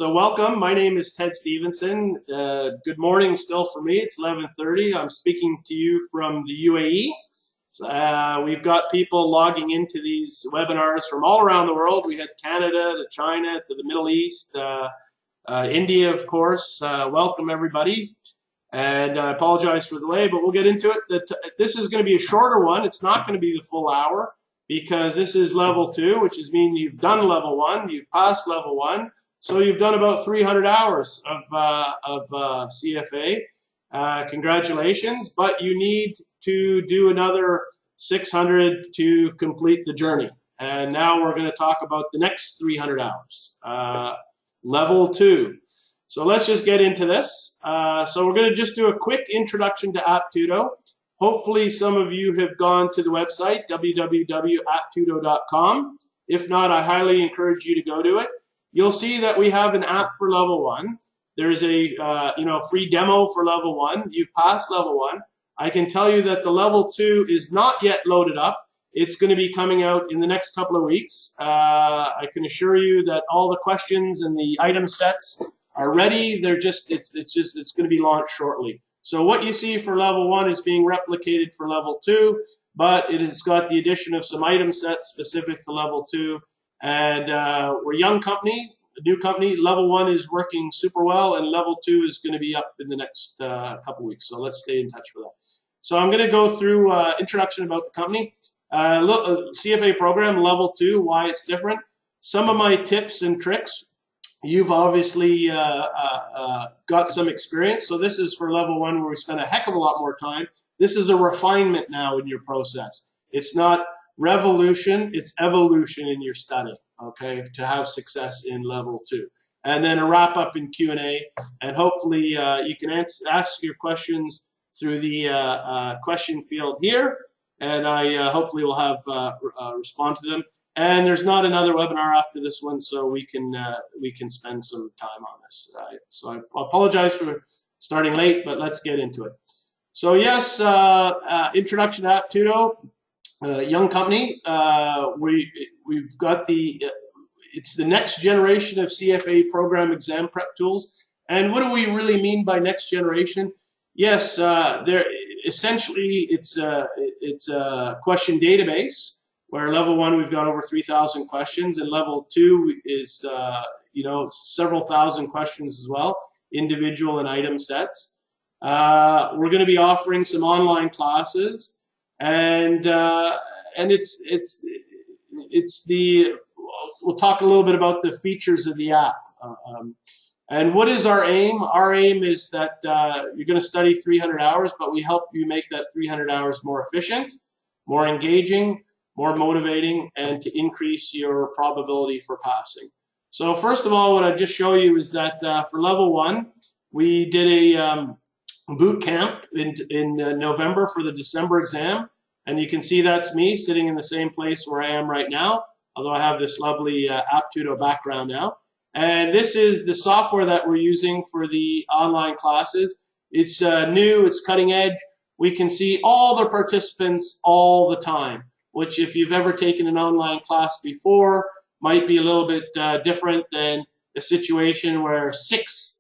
So welcome. My name is Ted Stevenson. Good morning still for me. It's 11:30. I'm speaking to you from the UAE. We've got people logging into these webinars from all around the world. We had Canada to China to the Middle East, India, of course. Welcome, everybody. And I apologize for the delay, but we'll get into it. This is going to be a shorter one. It's not going to be the full hour because this is level 2, which is mean you've done level 1, you've passed level 1. So you've done about 300 hours of CFA. Congratulations, but you need to do another 600 to complete the journey. And now we're going to talk about the next 300 hours, level 2. So let's just get into this. So we're going to just do a quick introduction to Aptudo. Hopefully some of you have gone to the website, www.aptudo.com. If not, I highly encourage you to go to it. You'll see that we have an app for level 1. There's a free demo for level 1. You've passed level 1. I can tell you that the level 2 is not yet loaded up. It's going to be coming out in the next couple of weeks. I can assure you that all the questions and the item sets are ready. It's going to be launched shortly. So what you see for level 1 is being replicated for level 2, but it has got the addition of some item sets specific to level 2. And we're a young company, a new company. Level 1 is working super well, and level 2 is going to be up in the next couple weeks. So let's stay in touch for that. So I'm going to go through introduction about the company. CFA program, level 2, why it's different. Some of my tips and tricks. You've obviously got some experience. So this is for level 1 where we spend a heck of a lot more time. This is a refinement now in your process. It's not revolution, it's evolution in your study, okay, to have success in level 2. And then a wrap up in Q&A, and hopefully you can ask your questions through the question field here, and I hopefully will have respond to them. And there's not another webinar after this one, so we can spend some time on this. So I apologize for starting late, but let's get into it. So yes, introduction to Aptudo. Young company. We've got it's the next generation of CFA program exam prep tools. And what do we really mean by next generation? Yes, essentially it's a question database where level 1 we've got over 3,000 questions, and level 2 is several thousand questions as well, individual and item sets. We're going to be offering some online classes. And we'll talk a little bit about the features of the app. And what is our aim? Our aim is that you're going to study 300 hours, but we help you make that 300 hours more efficient, more engaging, more motivating, and to increase your probability for passing. So first of all, what I'll just show you is that for level 1, we did a boot camp in November for the December exam, and you can see that's me sitting in the same place where I am right now, although I have this lovely Aptudo background now. And this is the software that we're using for the online classes. It's new, it's cutting edge. We can see all the participants all the time, which if you've ever taken an online class before might be a little bit different than a situation where 6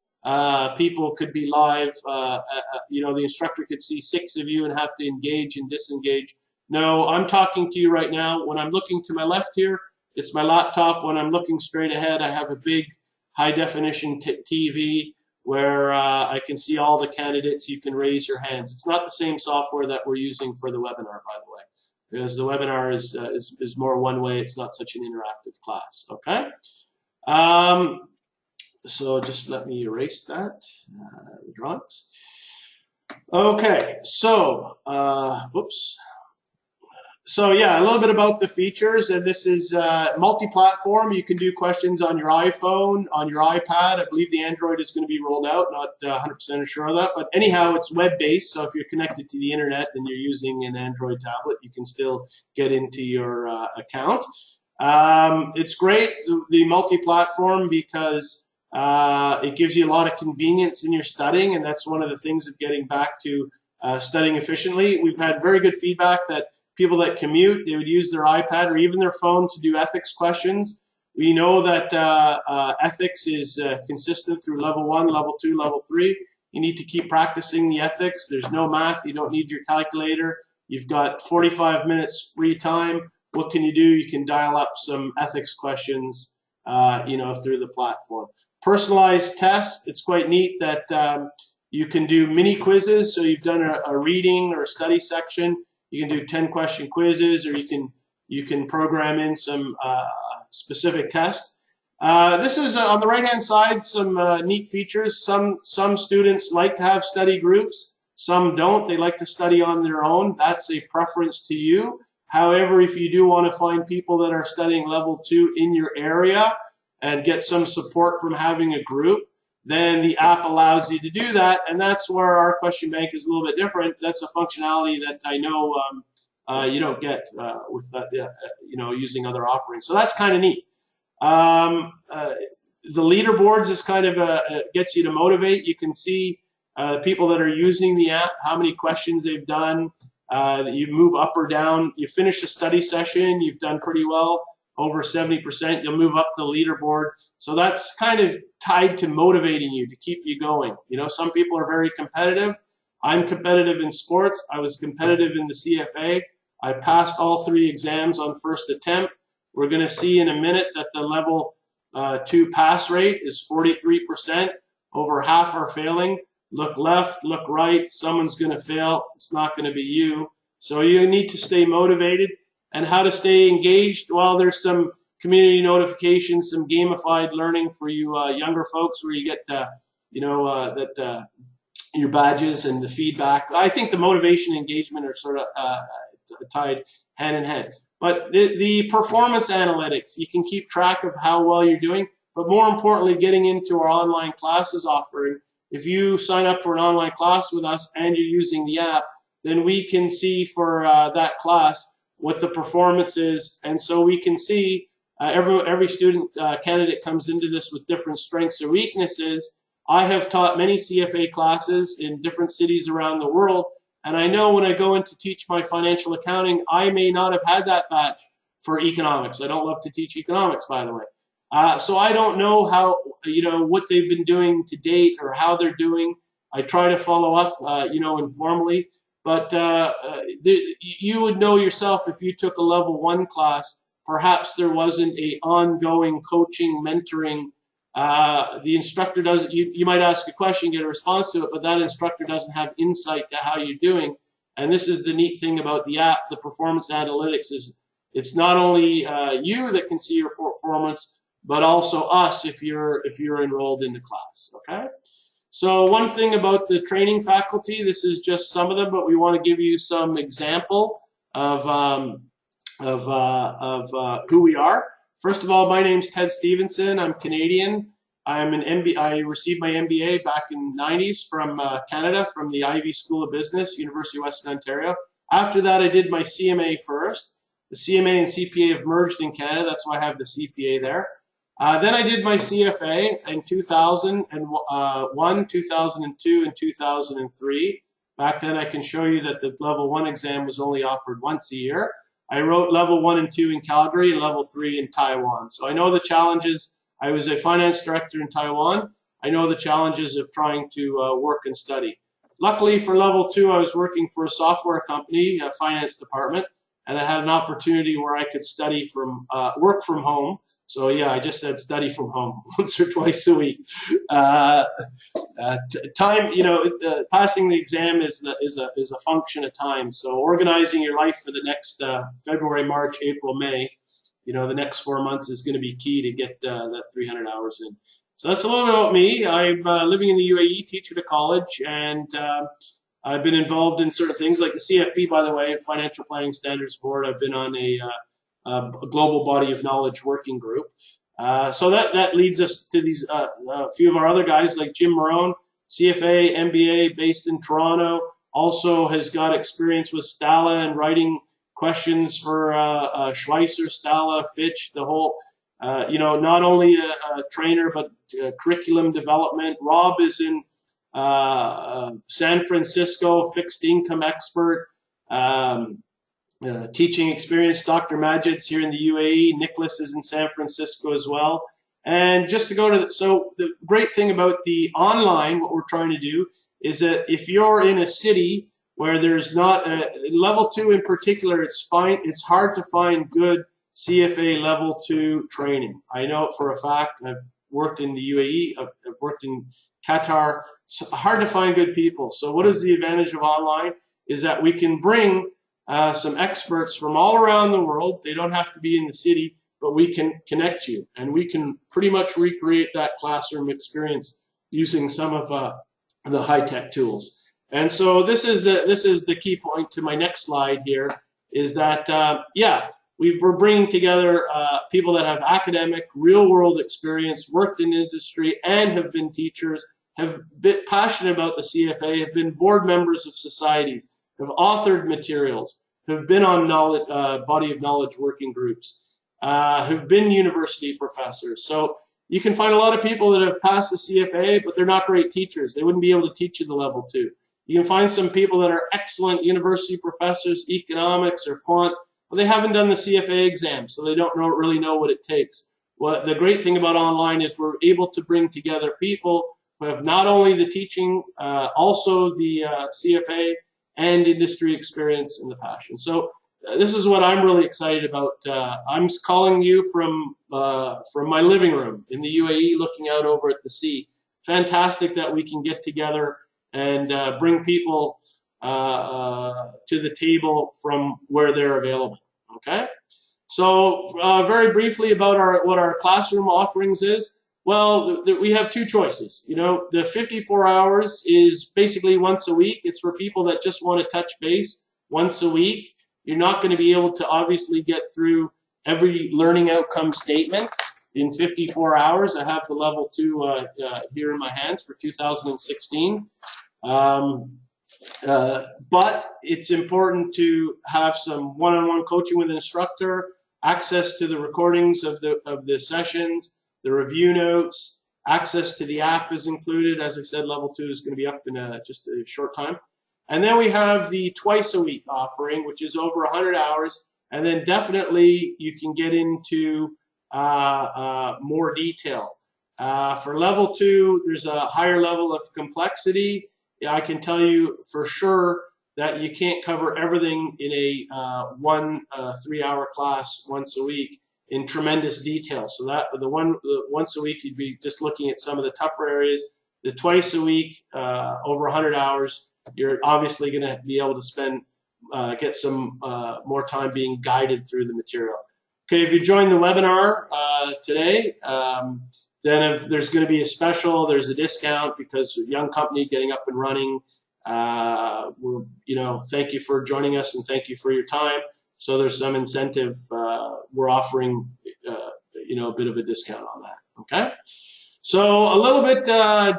people could be live. The instructor could see 6 of you and have to engage and disengage. No, I'm talking to you right now. When I'm looking to my left here, it's my laptop. When I'm looking straight ahead, I have a big high-definition TV where I can see all the candidates. You can raise your hands. It's not the same software that we're using for the webinar, by the way, because the webinar is more one way. It's not such an interactive class, okay? So just let me erase that, the drawings. Okay, so, whoops. So yeah, a little bit about the features, and this is multi-platform. You can do questions on your iPhone, on your iPad. I believe the Android is going to be rolled out, not 100% sure of that, but anyhow, it's web-based, so if you're connected to the internet and you're using an Android tablet, you can still get into your account. It's great, the multi-platform, because it gives you a lot of convenience in your studying, and that's one of the things of getting back to studying efficiently. We've had very good feedback that people that commute, they would use their iPad or even their phone to do ethics questions. We know that ethics is consistent through level 1, level 2, level 3. You need to keep practicing the ethics. There's no math. You don't need your calculator. You've got 45 minutes free time. What can you do? You can dial up some ethics questions, through the platform. Personalized tests. It's quite neat that you can do mini quizzes. So you've done a reading or a study section. You can do 10-question quizzes, or you can program in some specific tests. This is on the right-hand side, some neat features. Some students like to have study groups. Some don't. They like to study on their own. That's a preference to you. However, if you do want to find people that are studying level 2 in your area and get some support from having a group, then the app allows you to do that. And that's where our question bank is a little bit different. That's a functionality that I know you don't get with that, using other offerings. So that's kind of neat. The leaderboards is kind of gets you to motivate. You can see people that are using the app, how many questions they've done. You move up or down. You finish a study session, you've done pretty well, over 70%. You'll move up the leaderboard. So that's kind of tied to motivating you to keep you going. Some people are very competitive. I'm competitive in sports. I was competitive in the CFA. I passed all 3 exams on first attempt. We're going to see in a minute that the level 2 pass rate is 43%. Over half are failing. Look left, look right. Someone's going to fail. It's not going to be you. So you need to stay motivated. And how to stay engaged? Well, there's some community notifications, some gamified learning for you younger folks, where you get your badges and the feedback. I think the motivation and engagement are sort of tied hand in hand. But the performance analytics, you can keep track of how well you're doing, but more importantly, getting into our online classes offering. If you sign up for an online class with us and you're using the app, then we can see for that class what the performance is. And so we can see every student candidate comes into this with different strengths or weaknesses. I have taught many CFA classes in different cities around the world, and I know when I go in to teach my financial accounting, I may not have had that batch for economics. I don't love to teach economics, by the way. So I don't know how, what they've been doing to date or how they're doing. I try to follow up, informally. But you would know yourself if you took a level 1 class, perhaps there wasn't a ongoing coaching, mentoring. The instructor doesn't, you might ask a question, get a response to it, but that instructor doesn't have insight to how you're doing. And this is the neat thing about the app, the performance analytics, is it's not only you that can see your performance, but also us if you're enrolled in the class, okay? So one thing about the training faculty, this is just some of them, but we want to give you some example of who we are. First of all, my name's Ted Stevenson. I'm Canadian. I'm an MBA. I received my MBA back in the 90s from Canada, from the Ivy School of Business, University of Western Ontario. After that, I did my CMA first. The CMA and CPA have merged in Canada. That's why I have the CPA there. Then I did my CFA in 2001, 2002, and 2003. Back then, I can show you that the level 1 exam was only offered once a year. I wrote level 1 and 2 in Calgary and level 3 in Taiwan. So I know the challenges. I was a finance director in Taiwan. I know the challenges of trying to work and study. Luckily for level 2, I was working for a software company, a finance department, and I had an opportunity where I could study from, work from home. So yeah, I just said study from home once or twice a week. Time, passing the exam is a function of time. So organizing your life for the next February, March, April, May, the next 4 months is going to be key to get that 300 hours in. So that's a little bit about me. I'm living in the UAE, teacher to college, and I've been involved in certain things like the CFP, by the way, Financial Planning Standards Board. I've been on a global body of knowledge working group. So that leads us to these a few of our other guys like Jim Marone, CFA, MBA, based in Toronto, also has got experience with Stala and writing questions for Schweitzer, Stala, Fitch, the whole, not only a trainer, but curriculum development. Rob is in San Francisco, fixed income expert. teaching experience. Dr. Majid's here in the UAE. Nicholas is in San Francisco as well. And just to go to so the great thing about the online, what we're trying to do is that if you're in a city where there's not level 2 in particular, it's hard to find good CFA level 2 training. I know it for a fact. I've worked in the UAE, I've worked in Qatar. It's hard to find good people. So what is the advantage of online is that we can bring some experts from all around the world. They don't have to be in the city, but we can connect you, and we can pretty much recreate that classroom experience using some of the high-tech tools. And so this is the key point to my next slide here, is that yeah, we're bringing together people that have academic, real-world experience, worked in industry, and have been teachers, have been passionate about the CFA, have been board members of societies, have authored materials, have been on body of knowledge working groups, have been university professors. So you can find a lot of people that have passed the CFA, but they're not great teachers. They wouldn't be able to teach you the level 2. You can find some people that are excellent university professors, economics or quant, but they haven't done the CFA exam, so they don't really know what it takes. Well, the great thing about online is we're able to bring together people who have not only the teaching, also the CFA and industry experience and the passion. So this is what I'm really excited about. I'm calling you from my living room in the UAE, looking out over at the sea. Fantastic that we can get together and bring people to the table from where they're available. Okay. So very briefly about what our classroom offerings is. Well, we have two choices. You know, the 54 hours is basically once a week. It's for people that just want to touch base once a week. You're not going to be able to obviously get through every learning outcome statement in 54 hours. I have the level 2 here in my hands for 2016. But it's important to have some one-on-one coaching with an instructor, access to the recordings of the sessions, the review notes, access to the app is included. As I said, level 2 is going to be up in just a short time. And then we have the twice a week offering, which is over 100 hours. And then definitely you can get into more detail. For level 2, there's a higher level of complexity. I can tell you for sure that you can't cover everything in a 3-hour class once a week in tremendous detail. So that the once a week, you'd be just looking at some of the tougher areas. The twice a week, over 100 hours, you're obviously going to be able to get some more time being guided through the material. Okay, if you join the webinar today, then if there's going to be a special, there's a discount because a young company getting up and running. Thank you for joining us and thank you for your time. So there's some incentive. We're offering, a bit of a discount on that. Okay. So a little bit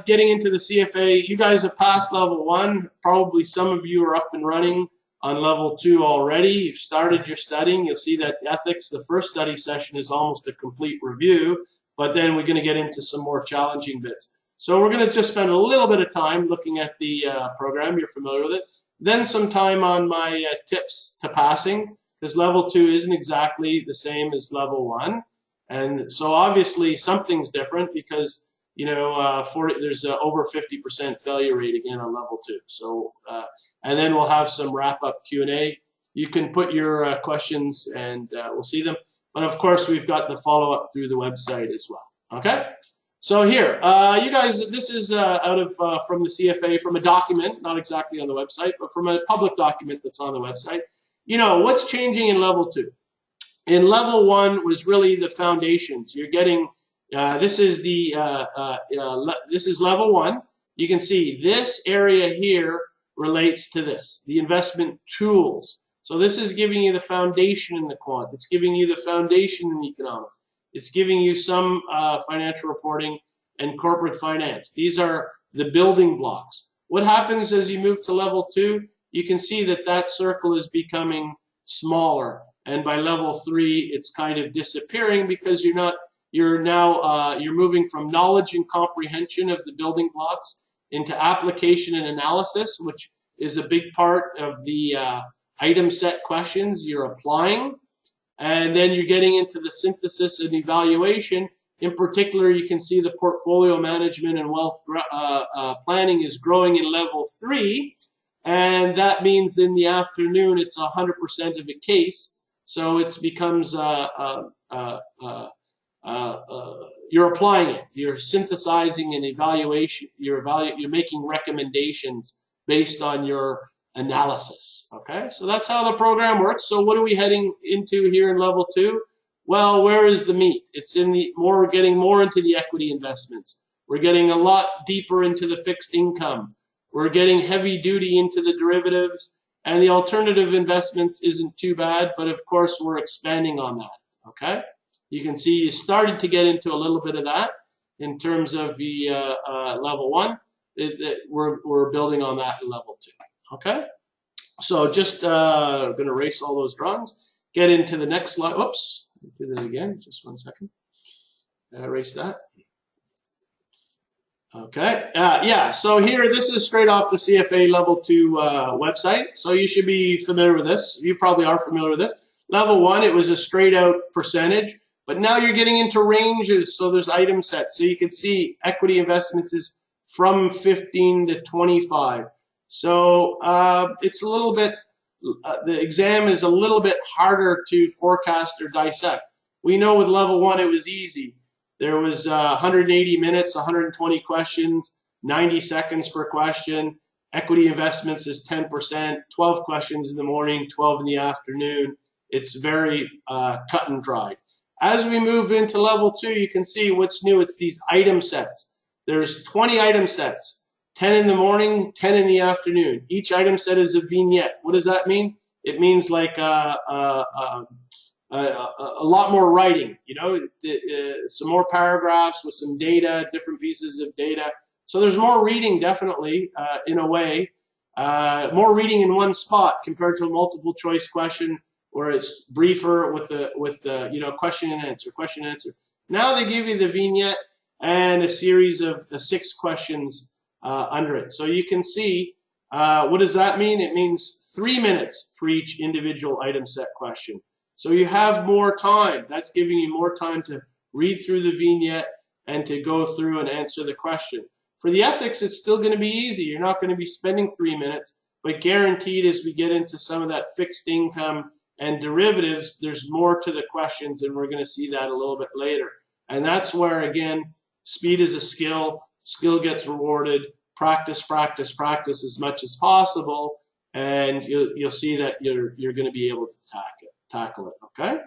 getting into the CFA. You guys have passed level 1. Probably some of you are up and running on level 2 already. You've started your studying. You'll see that ethics, the first study session, is almost a complete review. But then we're going to get into some more challenging bits. So we're going to just spend a little bit of time looking at the program. You're familiar with it. Then some time on my tips to passing, because level 2 isn't exactly the same as level 1. And so obviously something's different because, there's over 50% failure rate again on level 2. So, and then we'll have some wrap-up Q&A. You can put your questions and we'll see them. But of course, we've got the follow-up through the website as well. Okay? So here, you guys, this is out of from the CFA, from a document, not exactly on the website, but from a public document that's on the website. What's changing in level 2? In level 1 was really the foundations. You're getting, this is level 1. You can see this area here relates to this, the investment tools. So this is giving you the foundation in the quant. It's giving you the foundation in economics. It's giving you some financial reporting and corporate finance. These are the building blocks. What happens as you move to level 2? You can see that circle is becoming smaller. And by level 3, it's kind of disappearing because you're moving from knowledge and comprehension of the building blocks into application and analysis, which is a big part of the item set questions you're applying, and then you're getting into the synthesis and evaluation. In particular, you can see the portfolio management and wealth planning is growing in level 3, and that means in the afternoon it's 100% of a case. So it becomes you're applying it, you're synthesizing and evaluation, you're making recommendations based on your analysis. Okay, so that's how the program works. So what are we heading into here in level 2? Well, where is the meat? It's in the we're getting more into the equity investments. We're getting a lot deeper into the fixed income. We're getting heavy duty into the derivatives, and the alternative investments isn't too bad, but of course we're expanding on that. Okay, you can see you started to get into a little bit of that in terms of the level 1. We're building on that in level 2. Okay, so just going to erase all those drawings. Get into the next slide. Whoops, do that again. Just 1 second. Erase that. Okay. Yeah. So here, this is straight off the CFA Level 2 website. So you should be familiar with this. You probably are familiar with this. Level 1, it was a straight out percentage, but now you're getting into ranges. So there's item sets. So you can see equity investments is from 15 to 25. So it's a little bit, the exam is a little bit harder to forecast or dissect. We know with level 1 it was easy. There was 180 minutes, 120 questions, 90 seconds per question. Equity investments is 10%, 12 questions in the morning, 12 in the afternoon. It's very cut and dried. As we move into level 2, you can see what's new. It's these item sets. There's 20 item sets, 10 in the morning, 10 in the afternoon. Each item set is a vignette. What does that mean? It means like a lot more writing, you know, some more paragraphs with some data, different pieces of data. So there's more reading, definitely, in a way. More reading in one spot compared to a multiple choice question where it's briefer with the you know, question and answer. Now they give you the vignette and a series of 6 questions under it. So you can see, what does that mean? It means 3 minutes for each individual item set question. So you have more time. That's giving you more time to read through the vignette and to go through and answer the question. For the ethics, it's still going to be easy. You're not going to be spending 3 minutes, but guaranteed as we get into some of that fixed income and derivatives, there's more to the questions, and we're going to see that a little bit later. And that's where, again, speed is a skill. Skill gets rewarded. Practice, practice, practice as much as possible, and you'll see that you're going to be able to tackle it, okay?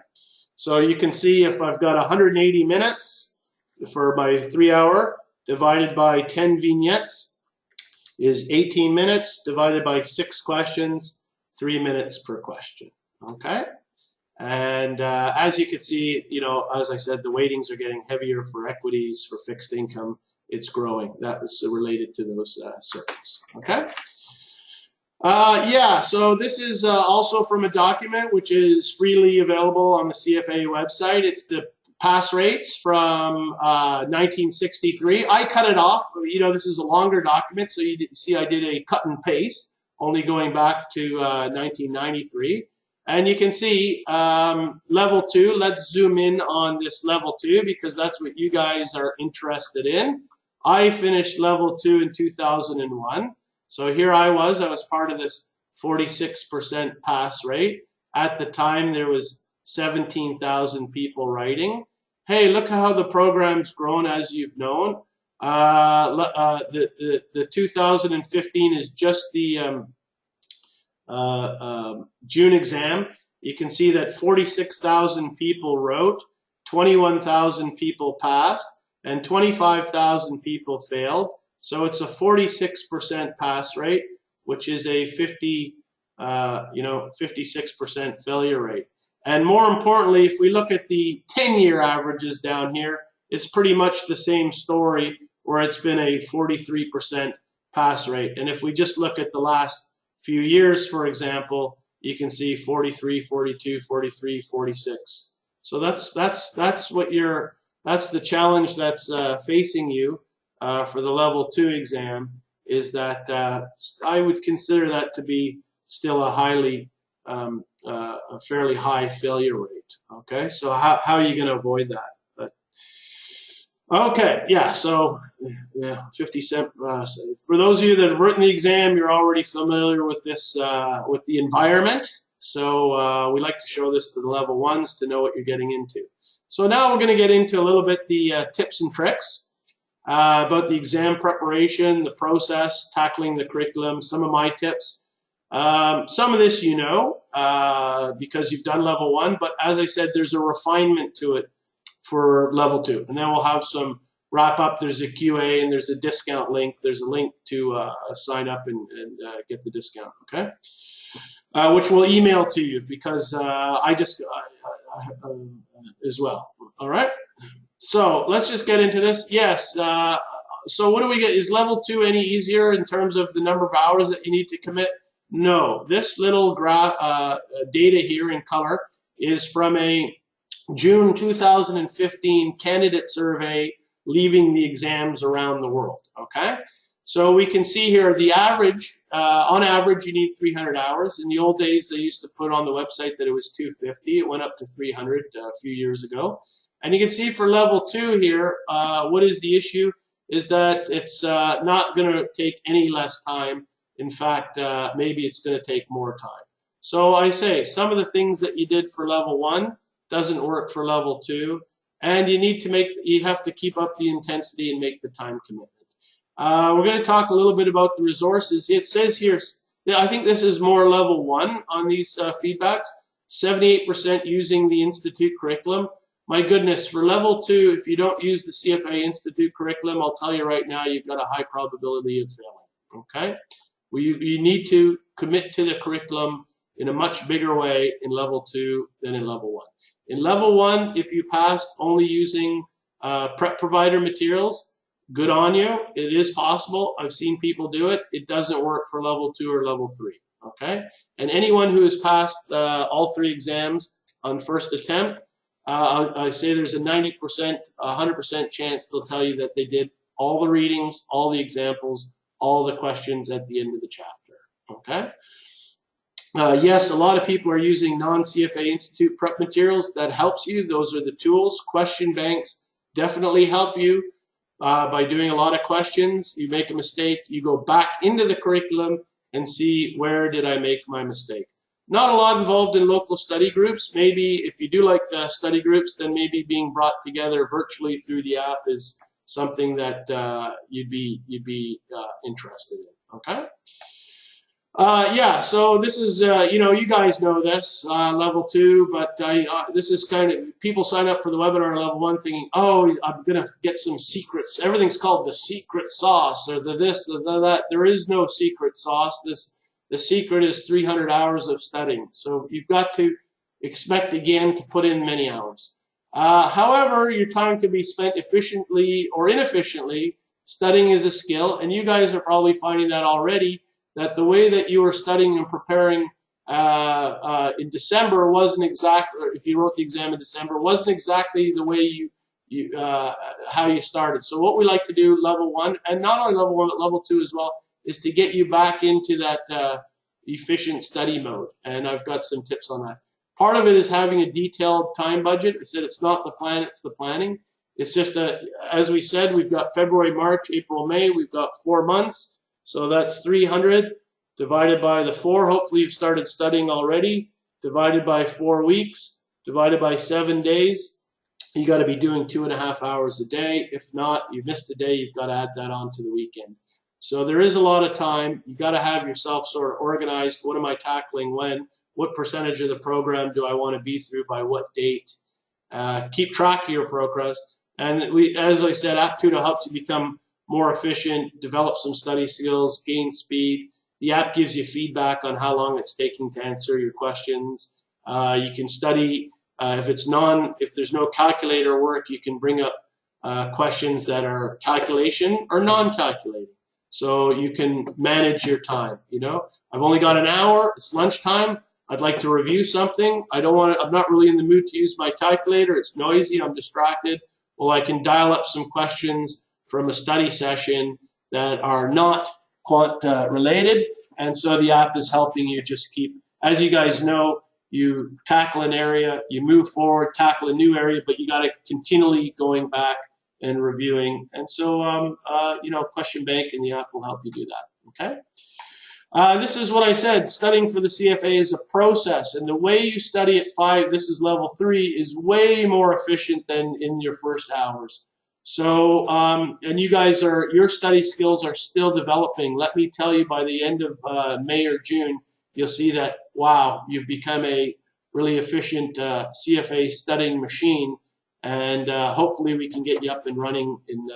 So you can see if I've got 180 minutes for my 3 hour divided by 10 vignettes is 18 minutes divided by 6 questions, 3 minutes per question, okay? And as you can see, you know, as I said, the weightings are getting heavier for equities, for fixed income. It's growing. That was related to those circles, okay? Yeah, so this is also from a document which is freely available on the CFA website. It's the pass rates from 1963. I cut it off. You know, this is a longer document, so you see I did a cut and paste, only going back to 1993. And you can see level 2. Let's zoom in on this level 2 because that's what you guys are interested in. I finished level 2 in 2001. So here I was part of this 46% pass rate. At the time, there was 17,000 people writing. Hey, look how the program's grown, as you've known. The 2015 is just the June exam. You can see that 46,000 people wrote, 21,000 people passed, and 25,000 people failed. So it's a 46% pass rate, which is a 56% failure rate. And more importantly, if we look at the 10-year averages down here, it's pretty much the same story where it's been a 43% pass rate. And if we just look at the last few years, for example, you can see 43, 42, 43, 46. So that's the challenge that's facing you. For the level 2 exam is that I would consider that to be still a highly a fairly high failure rate. Okay, so how are you going to avoid that? Okay, yeah, so yeah, 50 cent. For those of you that have written the exam, you're already familiar with this, with the environment. So we like to show this to the level ones to know what you're getting into. So now we're going to get into a little bit the tips and tricks about the exam preparation, the process, tackling the curriculum, some of my tips. Some of this you know because you've done level one, but as I said, there's a refinement to it for level two. And then we'll have some wrap up. There's a QA and there's a discount link. There's a link to sign up and get the discount, okay? Which we'll email to you because as well, all right? So let's just get into this. Yes, so what do we get? Is level two any easier in terms of the number of hours that you need to commit? No, this little graph, data here in color is from a June 2015 candidate survey leaving the exams around the world, okay? So we can see here the average, on average you need 300 hours. In the old days they used to put on the website that it was 250. It went up to 300 a few years ago. And you can see for level two here, what is the issue is that it's not going to take any less time. In fact, maybe it's going to take more time. So I say some of the things that you did for level one doesn't work for level two, and you have to keep up the intensity and make the time commitment. We're going to talk a little bit about the resources. It says here, I think this is more level one on these feedbacks, 78% using the Institute curriculum. My goodness, for level two, if you don't use the CFA Institute curriculum, I'll tell you right now, you've got a high probability of failing, okay? You need to commit to the curriculum in a much bigger way in level two than in level one. In level one, if you passed only using prep provider materials, good on you. It is possible. I've seen people do it. It doesn't work for level two or level three, okay? And anyone who has passed all three exams on first attempt, I say there's a 90%, 100% chance they'll tell you that they did all the readings, all the examples, all the questions at the end of the chapter, okay? Yes, a lot of people are using non-CFA Institute prep materials. That helps you. Those are the tools. Question banks definitely help you by doing a lot of questions. You make a mistake, you go back into the curriculum and see where did I make my mistake. Not a lot involved in local study groups. Maybe if you do like study groups, then maybe being brought together virtually through the app is something that you'd be interested in, okay? Yeah, so this is, you know, you guys know this, level two, but this is kind of, people sign up for the webinar level one thinking, oh, I'm going to get some secrets. Everything's called the secret sauce or the this, the that. There is no secret sauce. The secret is 300 hours of studying. So you've got to expect, again, to put in many hours. However, your time can be spent efficiently or inefficiently. Studying is a skill, and you guys are probably finding that already, that the way that you were studying and preparing in December wasn't exactly, if you wrote the exam in December, wasn't exactly the way how you started. So what we like to do, level one, and not only level one, but level two as well, is to get you back into that efficient study mode. And I've got some tips on that. Part of it is having a detailed time budget. I said it's not the plan, it's the planning. It's just, as we said, we've got February, March, April, May. We've got 4 months. So that's 300 divided by the 4. Hopefully you've started studying already. Divided by 4 weeks. Divided by 7 days. You got to be doing 2.5 hours a day. If not, you missed a day, you've got to add that on to the weekend. So there is a lot of time. You got to have yourself sort of organized. What am I tackling when? What percentage of the program do I want to be through by what date? Keep track of your progress. And as I said, Aptitude helps you become more efficient, develop some study skills, gain speed. The app gives you feedback on how long it's taking to answer your questions. You can study, if there's no calculator work, you can bring up questions that are calculation or non-calculating. So you can manage your time, you know. I've only got an hour, it's lunchtime, I'd like to review something. I'm not really in the mood to use my calculator, it's noisy, I'm distracted. Well, I can dial up some questions from a study session that are not quant related, and so the app is helping you just keep as you guys know, you tackle an area, you move forward, tackle a new area, but you got to continually going back and reviewing. And so, you know, question bank and the app will help you do that. Okay. This is what I said, studying for the CFA is a process, and the way you study at 5, this is level 3, is way more efficient than in your first hours. So, and you guys are, your study skills are still developing. Let me tell you, by the end of May or June, you'll see that, wow, you've become a really efficient CFA studying machine, and hopefully we can get you up and running in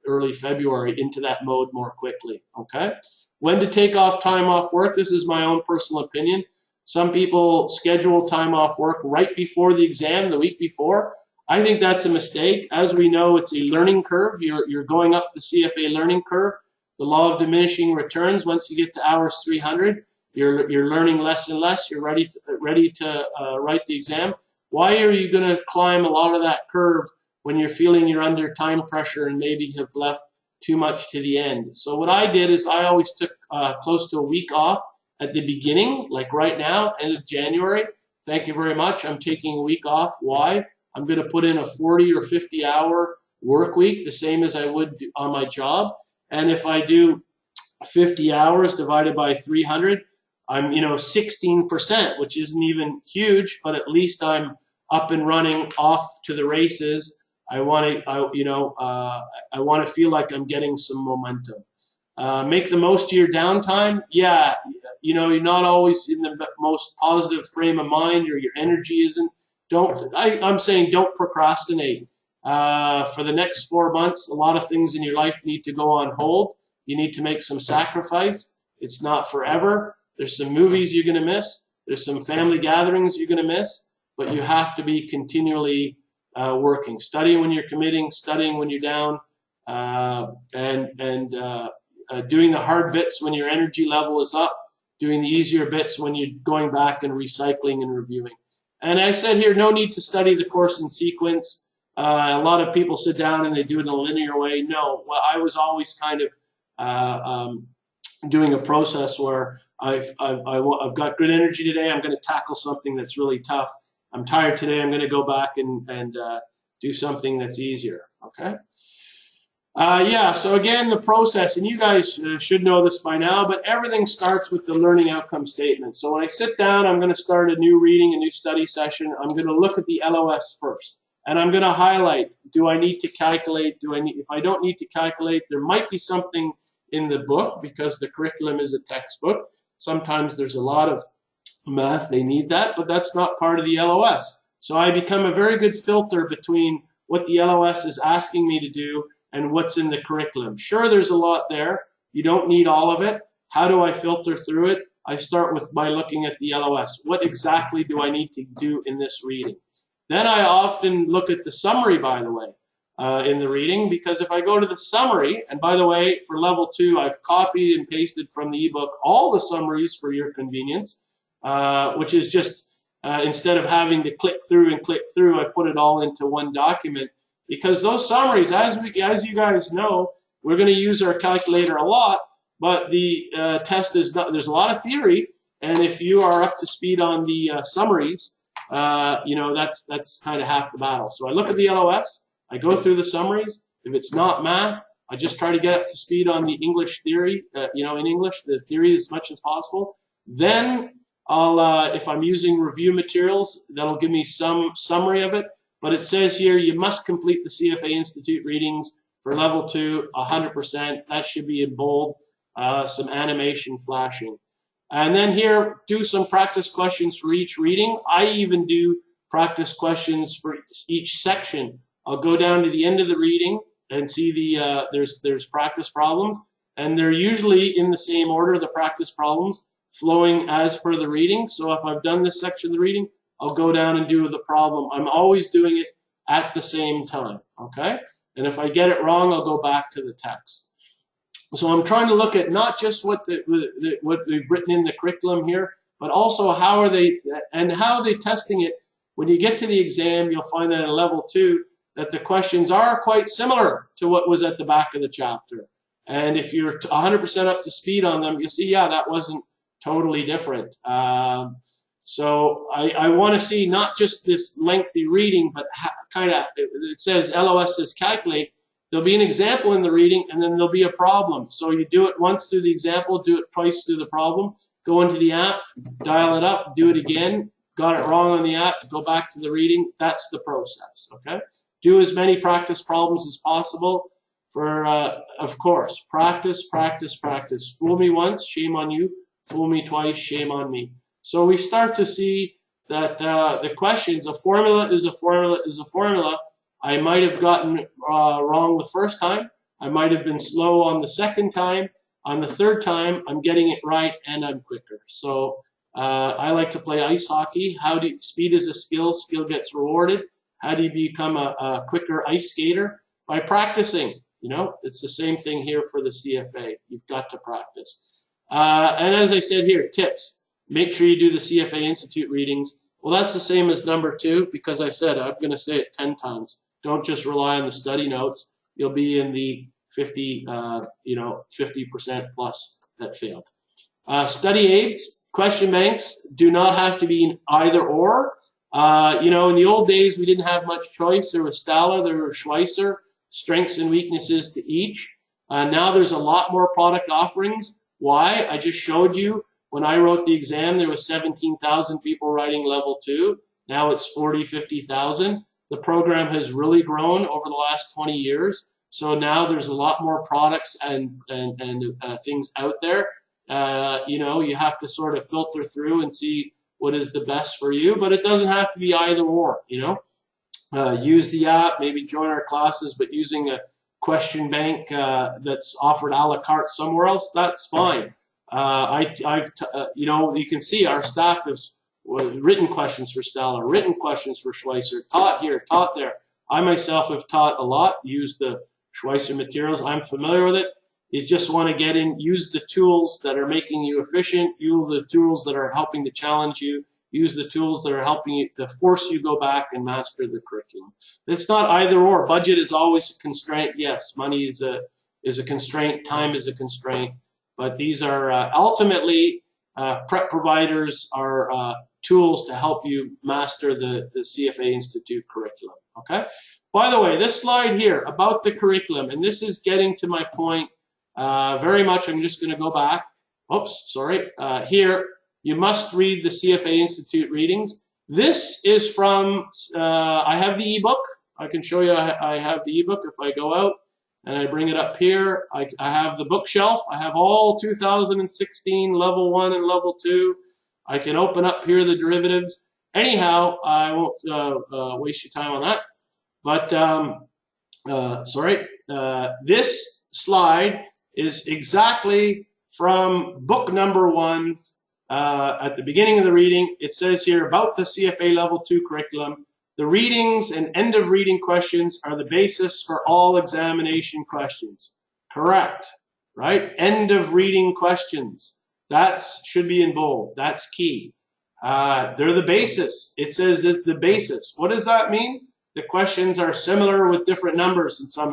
early February into that mode more quickly, okay? When to take off time off work, this is my own personal opinion. Some people schedule time off work right before the exam, the week before. I think that's a mistake. As we know, it's a learning curve. You're going up the CFA learning curve. The law of diminishing returns, once you get to hours 300, you're learning less and less. You're ready to write the exam. Why are you going to climb a lot of that curve when you're feeling you're under time pressure and maybe have left too much to the end? So what I did is I always took close to a week off at the beginning, like right now, end of January. Thank you very much. I'm taking a week off. Why? I'm going to put in a 40 or 50 hour work week, the same as I would on my job. And if I do 50 hours divided by 300, I'm, you know, 16%, which isn't even huge, but at least I'm up and running, off to the races. I want to feel like I'm getting some momentum. Make the most of your downtime. Yeah, you know, you're not always in the most positive frame of mind, or your energy isn't. I'm saying don't procrastinate. For the next 4 months, a lot of things in your life need to go on hold. You need to make some sacrifice. It's not forever. There's some movies you're going to miss. There's some family gatherings you're going to miss, but you have to be continually working. Studying when you're committing, studying when you're down, and doing the hard bits when your energy level is up, doing the easier bits when you're going back and recycling and reviewing. And I said here, no need to study the course in sequence. A lot of people sit down and they do it in a linear way. No, well, I was always kind of doing a process where I've got good energy today. I'm going to tackle something that's really tough. I'm tired today. I'm going to go back and do something that's easier. Okay. Yeah, so again, the process, and you guys should know this by now, but everything starts with the learning outcome statement. So when I sit down, I'm going to start a new reading, a new study session. I'm going to look at the LOS first, and I'm going to highlight, do I need to calculate? If I don't need to calculate, there might be something in the book, because the curriculum is a textbook. Sometimes there's a lot of math, they need that, but that's not part of the LOS. So I become a very good filter between what the LOS is asking me to do and what's in the curriculum. Sure, there's a lot there. You don't need all of it. How do I filter through it? I start by looking at the LOS. What exactly do I need to do in this reading? Then I often look at the summary, by the way, in the reading, because if I go to the summary, and by the way, for level 2, I've copied and pasted from the ebook all the summaries for your convenience, which is just, instead of having to click through, I put it all into one document. Because those summaries, as you guys know, we're going to use our calculator a lot, but the test is not, there's a lot of theory, and if you are up to speed on the summaries, you know, that's kind of half the battle. So I look at the LOS, I go through the summaries. If it's not math, I just try to get up to speed on the English theory, you know, in English, the theory as much as possible. Then I'll, if I'm using review materials, that'll give me some summary of it. But it says here, you must complete the CFA Institute readings for level 2, 100%. That should be in bold, some animation flashing. And then here, do some practice questions for each reading. I even do practice questions for each section. I'll go down to the end of the reading and see the, there's practice problems. And they're usually in the same order, the practice problems, flowing as per the reading. So if I've done this section of the reading, I'll go down and do the problem. I'm always doing it at the same time, okay? And if I get it wrong, I'll go back to the text. So I'm trying to look at not just what we've written in the curriculum here, but also how are they testing it. When you get to the exam, you'll find that in level 2 that the questions are quite similar to what was at the back of the chapter. And if you're 100% up to speed on them, you see, yeah, that wasn't totally different. So I want to see not just this lengthy reading, but kind of, it says LOS says calculate. There'll be an example in the reading, and then there'll be a problem. So you do it once through the example, do it twice through the problem, go into the app, dial it up, do it again, got it wrong on the app, go back to the reading. That's the process, okay? Do as many practice problems as possible for, of course, practice, practice, practice. Fool me once, shame on you. Fool me twice, shame on me. So we start to see that the questions, a formula is a formula is a formula. I might have gotten wrong the first time. I might have been slow on the second time. On the third time, I'm getting it right and I'm quicker. So I like to play ice hockey. Speed is a skill. Skill gets rewarded. How do you become a quicker ice skater? By practicing. You know, it's the same thing here for the CFA. You've got to practice. And as I said here, tips. Make sure you do the CFA Institute readings. Well, that's the same as number 2 because I said I'm going to say it 10 times. Don't just rely on the study notes. You'll be in the 50% plus that failed. Study aids, question banks do not have to be either or. You know, in the old days, we didn't have much choice. There was Staller, there was Schweitzer, strengths and weaknesses to each. Now there's a lot more product offerings. Why? I just showed you. When I wrote the exam, there was 17,000 people writing level 2. Now it's 40, 50,000. The program has really grown over the last 20 years. So now there's a lot more products and things out there. You know, you have to sort of filter through and see what is the best for you, but it doesn't have to be either or, you know. Use the app, maybe join our classes, but using a question bank that's offered a la carte somewhere else, that's fine. You know, you can see our staff has written questions for Staller, written questions for Schweitzer, taught here, taught there. I myself have taught a lot, used the Schweitzer materials. I'm familiar with it. You just want to get in, use the tools that are making you efficient, use the tools that are helping to challenge you, use the tools that are helping you to force you go back and master the curriculum. It's not either or. Budget is always a constraint. Yes, money is a constraint, time is a constraint, but these are ultimately prep providers are tools to help you master the CFA Institute curriculum, okay? By the way, this slide here about the curriculum, and this is getting to my point very much. I'm just going to go back. Oops, sorry. Here, you must read the CFA Institute readings. This is from, I have the ebook. I can show you I have the ebook. If I go out and I bring it up here, I have the bookshelf. I have all 2016 level 1 and level 2. I can open up here the derivatives. Anyhow, I won't waste your time on that. But, sorry, this slide is exactly from book number 1 at the beginning of the reading. It says here about the CFA Level 2 curriculum, the readings and end of reading questions are the basis for all examination questions. Correct, right? End of reading questions. That should be in bold. That's key. They're the basis. It says that the basis. What does that mean? The questions are similar with different numbers in some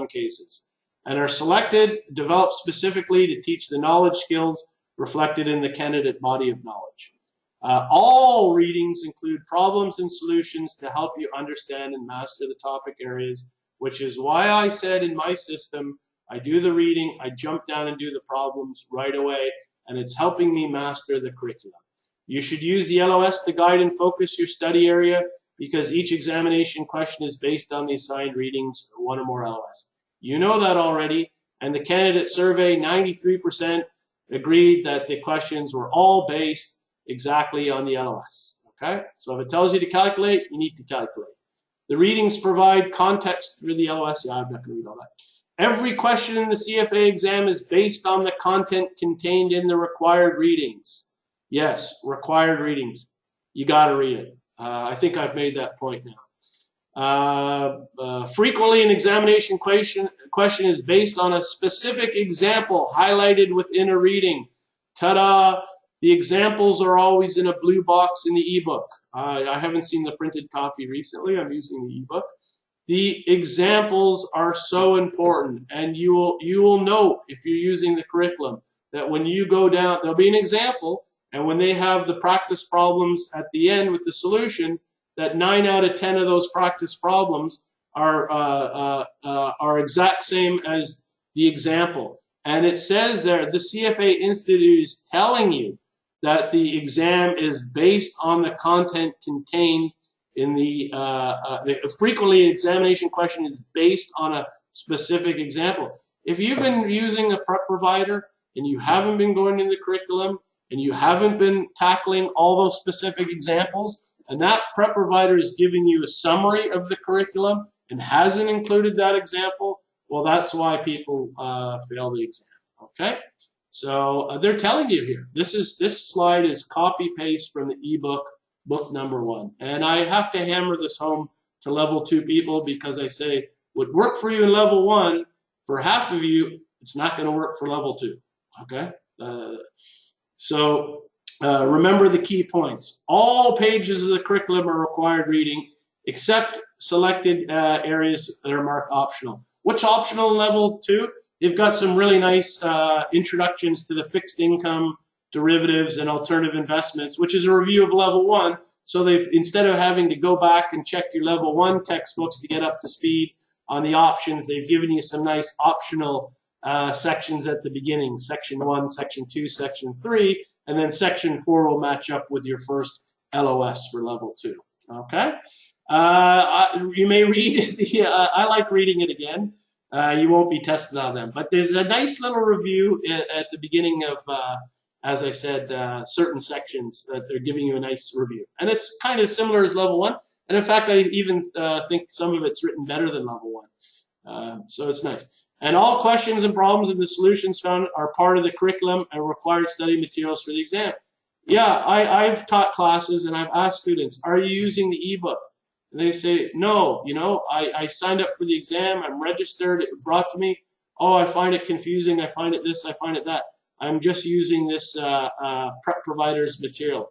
cases, and are selected, developed specifically to teach the knowledge skills reflected in the candidate body of knowledge. All readings include problems and solutions to help you understand and master the topic areas, which is why I said in my system, I do the reading, I jump down and do the problems right away, and it's helping me master the curriculum. You should use the LOS to guide and focus your study area because each examination question is based on the assigned readings or one or more LOS. You know that already, and the candidate survey, 93% agreed that the questions were all based exactly on the LOS, okay? So if it tells you to calculate, you need to calculate. The readings provide context for the LOS. Yeah, I'm not going to read all that. Every question in the CFA exam is based on the content contained in the required readings. Yes, required readings. You got to read it. I think I've made that point now. Frequently, an examination question is based on a specific example highlighted within a reading. Ta-da! The examples are always in a blue box in the ebook. I haven't seen the printed copy recently. I'm using the ebook. the examples are so important, and you will know if you're using the curriculum that when you go down, there'll be an example, and when they have the practice problems at the end with the solutions, that 9 out of 10 of those practice problems are exact same as the example. And it says there, the CFA Institute is telling you that the exam is based on the content contained in the frequently an examination question is based on a specific example. If you've been using a prep provider and you haven't been going in the curriculum and you haven't been tackling all those specific examples, and that prep provider is giving you a summary of the curriculum and hasn't included that example, well, that's why people fail the exam. Okay, so they're telling you here. This slide is copy paste from the ebook, book number 1, and I have to hammer this home to level 2 people because I say what worked for you in level 1 for half of you, it's not going to work for level 2. Okay, so remember the key points. All pages of the curriculum are required reading, except selected areas that are marked optional. What's optional in level 2? They've got some really nice introductions to the fixed income, derivatives, and alternative investments, which is a review of level 1. So they've, instead of having to go back and check your level 1 textbooks to get up to speed on the options, they've given you some nice optional sections at the beginning. Section 1, Section 2, Section 3, and then Section 4 will match up with your first LOS for level 2. Okay? You may read the, I like reading it again. You won't be tested on them. But there's a nice little review at the beginning of, as I said, certain sections that they're giving you a nice review. And it's kind of similar as level 1. And in fact, I even think some of it's written better than level 1. So it's nice. And all questions and problems and the solutions found are part of the curriculum and required study materials for the exam. Yeah, I've taught classes and I've asked students, are you using the ebook? And they say, no, you know, I signed up for the exam, I'm registered, it was brought to me. Oh, I find it confusing, I find it this, I find it that. I'm just using this prep provider's material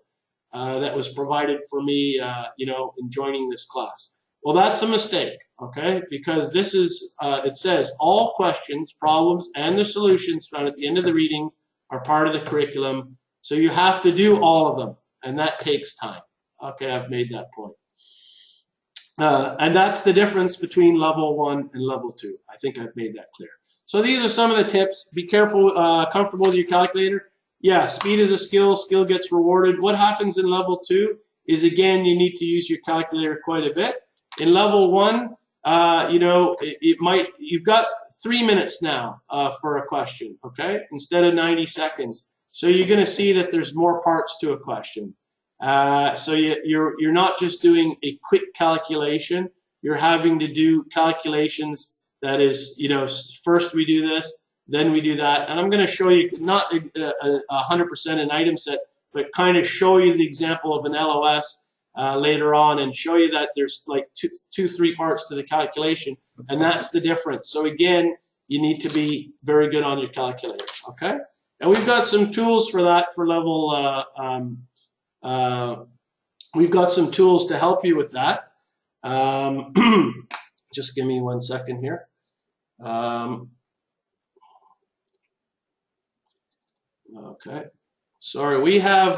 that was provided for me, you know, in joining this class. Well, that's a mistake, okay? Because this is, it says, all questions, problems, and the solutions found at the end of the readings are part of the curriculum. So you have to do all of them, and that takes time. Okay, I've made that point. And that's the difference between level 1 and level 2. I think I've made that clear. So these are some of the tips. Be careful, comfortable with your calculator. Yeah, speed is a skill. Skill gets rewarded. What happens in level 2 is, again, you need to use your calculator quite a bit. In level 1, you know, you've got 3 minutes now for a question, okay, instead of 90 seconds. So you're going to see that there's more parts to a question. So you're not just doing a quick calculation. You're having to do calculations that is, you know, first we do this, then we do that. And I'm going to show you not 100% an item set, but kind of show you the example of an LOS later on and show you that there's like two, 3 parts to the calculation, and that's the difference. So again, you need to be very good on your calculator, okay? And we've got some tools for that for level, we've got some tools to help you with that. Just give me 1 second here. Okay, sorry, we have,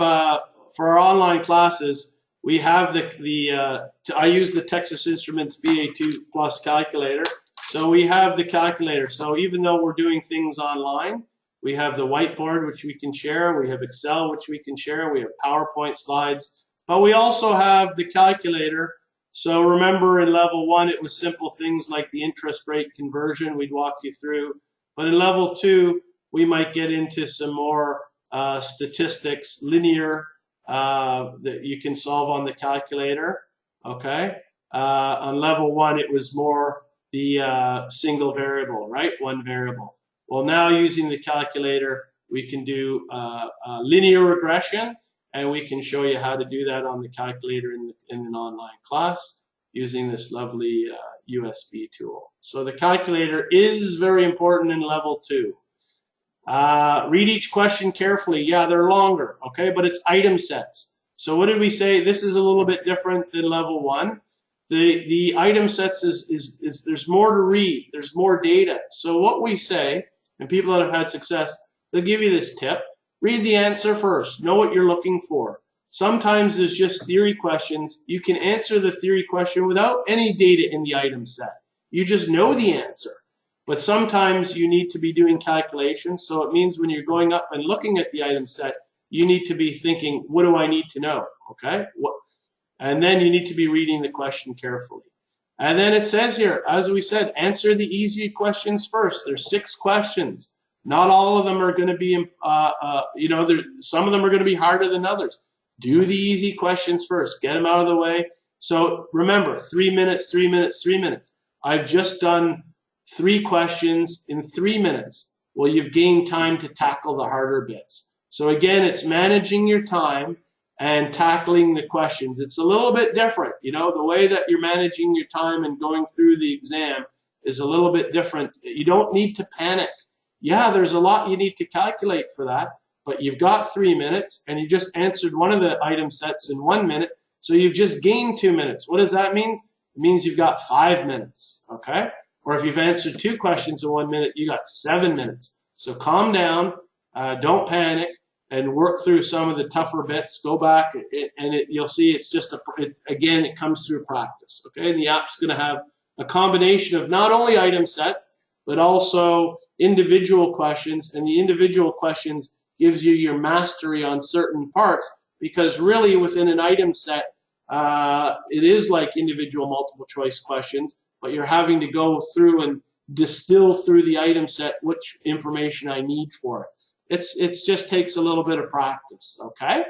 for our online classes, we have I use the Texas Instruments BA2 Plus calculator. So we have the calculator. So even though we're doing things online, we have the whiteboard, which we can share. We have Excel, which we can share. We have PowerPoint slides. But we also have the calculator. So remember, in level 1, it was simple things like the interest rate conversion we'd walk you through. But in level 2, we might get into some more statistics, linear, that you can solve on the calculator, okay? On level 1, it was more the single variable, right? 1 variable. Well, now using the calculator, we can do linear regression, and we can show you how to do that on the calculator in an online class using this lovely USB tool. So the calculator is very important in level 2. Read each question carefully. Yeah, they're longer, okay, but it's item sets. So what did we say? This is a little bit different than level 1. The item sets is there's more to read, there's more data. So what we say, and people that have had success, they'll give you this tip: read the answer first, know what you're looking for. Sometimes there's just theory questions. You can answer the theory question without any data in the item set. You just know the answer. But sometimes you need to be doing calculations, so it means when you're going up and looking at the item set, you need to be thinking, what do I need to know? Okay? And then you need to be reading the question carefully. And then it says here, as we said, answer the easy questions first. There's 6 questions. Not all of them are going to be, some of them are going to be harder than others. Do the easy questions first. Get them out of the way. So remember, 3 minutes, 3 minutes, 3 minutes. I've just done 3 questions in 3 minutes. Well, you've gained time to tackle the harder bits. So again, it's managing your time and tackling the questions. It's a little bit different. The way that you're managing your time and going through the exam is a little bit different. You don't need to panic. Yeah, there's a lot you need to calculate for that, but you've got 3 minutes and you just answered one of the item sets in 1 minute, so you've just gained 2 minutes. What does that mean? It means you've got 5 minutes, okay? Or if you've answered 2 questions in 1 minute, you got 7 minutes. So calm down, don't panic, and work through some of the tougher bits. Go back, and you'll see it's just, again, it comes through practice, okay? And the app's going to have a combination of not only item sets, but also individual questions, and the individual questions gives you your mastery on certain parts, because really within an item set, it is like individual multiple choice questions, but you're having to go through and distill through the item set which information I need for it. It just takes a little bit of practice, okay?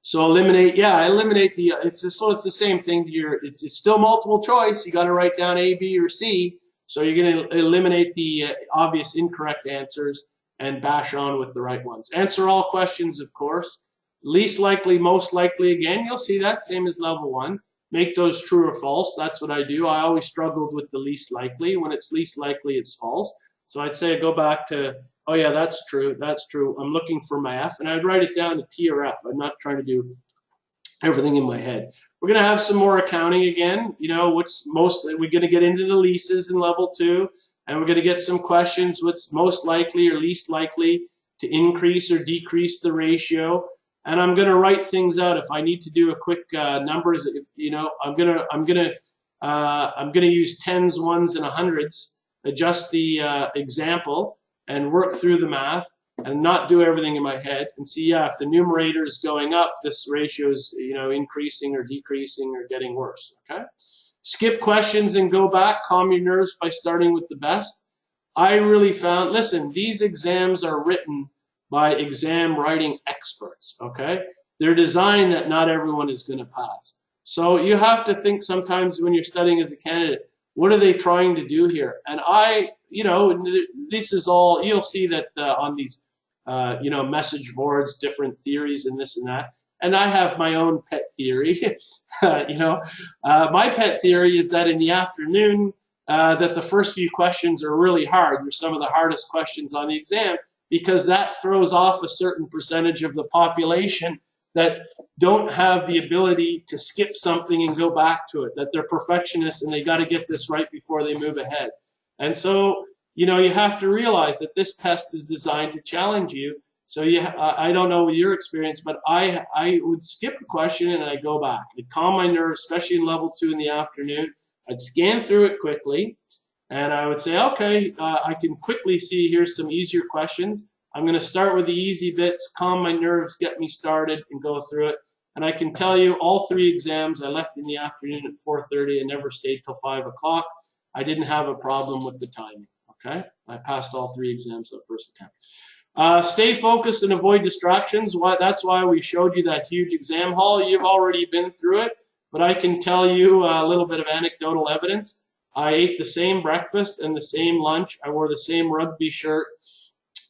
So eliminate the, it's the same thing. It's still multiple choice. You got to write down A, B, or C. So you're going to eliminate the obvious incorrect answers and bash on with the right ones. Answer all questions, of course. Least likely, most likely, again, you'll see that, same as level 1. Make those true or false. That's what I do. I always struggled with the least likely. When it's least likely, it's false. So I'd say go back to, oh yeah, that's true, that's true. I'm looking for my F, and I'd write it down to T or F. I'm not trying to do everything in my head. We're going to have some more accounting again. What's mostly, we're going to get into the leases in level 2, and we're going to get some questions. What's most likely or least likely to increase or decrease the ratio? And I'm going to write things out if I need to do a quick numbers. I'm going to use tens, ones, and hundreds. Adjust the example and work through the math and not do everything in my head, and see, yeah, if the numerator is going up, this ratio is increasing or decreasing or getting worse. Okay. Skip questions and go back. Calm your nerves by starting with the best. I really found, listen, these exams are written by exam writing experts. Okay. They're designed that not everyone is going to pass. So you have to think sometimes when you're studying as a candidate, what are they trying to do here? And this is all, you'll see that on these, message boards, different theories and this and that. And I have my own pet theory. My pet theory is that in the afternoon, that the first few questions are really hard. They're some of the hardest questions on the exam, because that throws off a certain percentage of the population that don't have the ability to skip something and go back to it, that they're perfectionists and they got to get this right before they move ahead. And so, you have to realize that this test is designed to challenge you. So I don't know your experience, but I would skip a question and I'd go back. I'd calm my nerves, especially in level 2 in the afternoon. I'd scan through it quickly, and I would say, okay, I can quickly see here's some easier questions. I'm going to start with the easy bits, calm my nerves, get me started, and go through it. And I can tell you all 3 exams I left in the afternoon at 4:30 and never stayed till 5 o'clock. I didn't have a problem with the timing, okay? I passed all 3 exams on first attempt. Stay focused and avoid distractions. That's why we showed you that huge exam hall. You've already been through it, but I can tell you a little bit of anecdotal evidence. I ate the same breakfast and the same lunch. I wore the same rugby shirt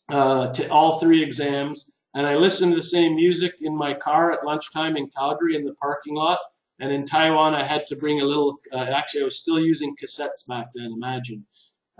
to all 3 exams, and I listened to the same music in my car at lunchtime in Calgary in the parking lot. And in Taiwan, I had to bring a little, actually I was still using cassettes back then, imagine.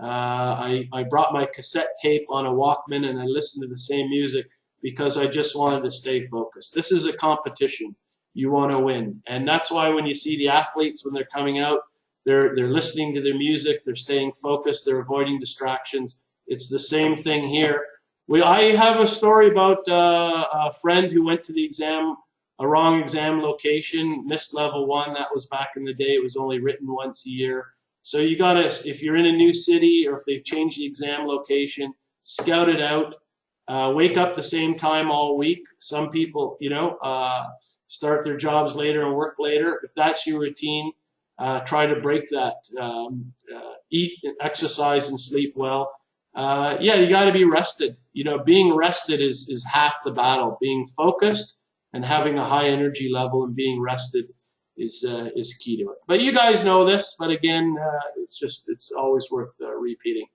I brought my cassette tape on a Walkman and I listened to the same music because I just wanted to stay focused. This is a competition. you want to win. And that's why when you see the athletes, when they're coming out, they're listening to their music, they're staying focused, they're avoiding distractions. It's the same thing here. I have a story about a friend who went to the exam, a wrong exam location, missed level 1. That was back in the day. It was only written once a year. So you gotta, if you're in a new city or if they've changed the exam location, scout it out. Wake up the same time all week. Some people, start their jobs later and work later. If that's your routine, try to break that. Eat, exercise, and sleep well. Yeah, you got to be rested. Being rested is half the battle. Being focused and having a high energy level and being rested is key to it. But you guys know this. But again, it's always worth repeating.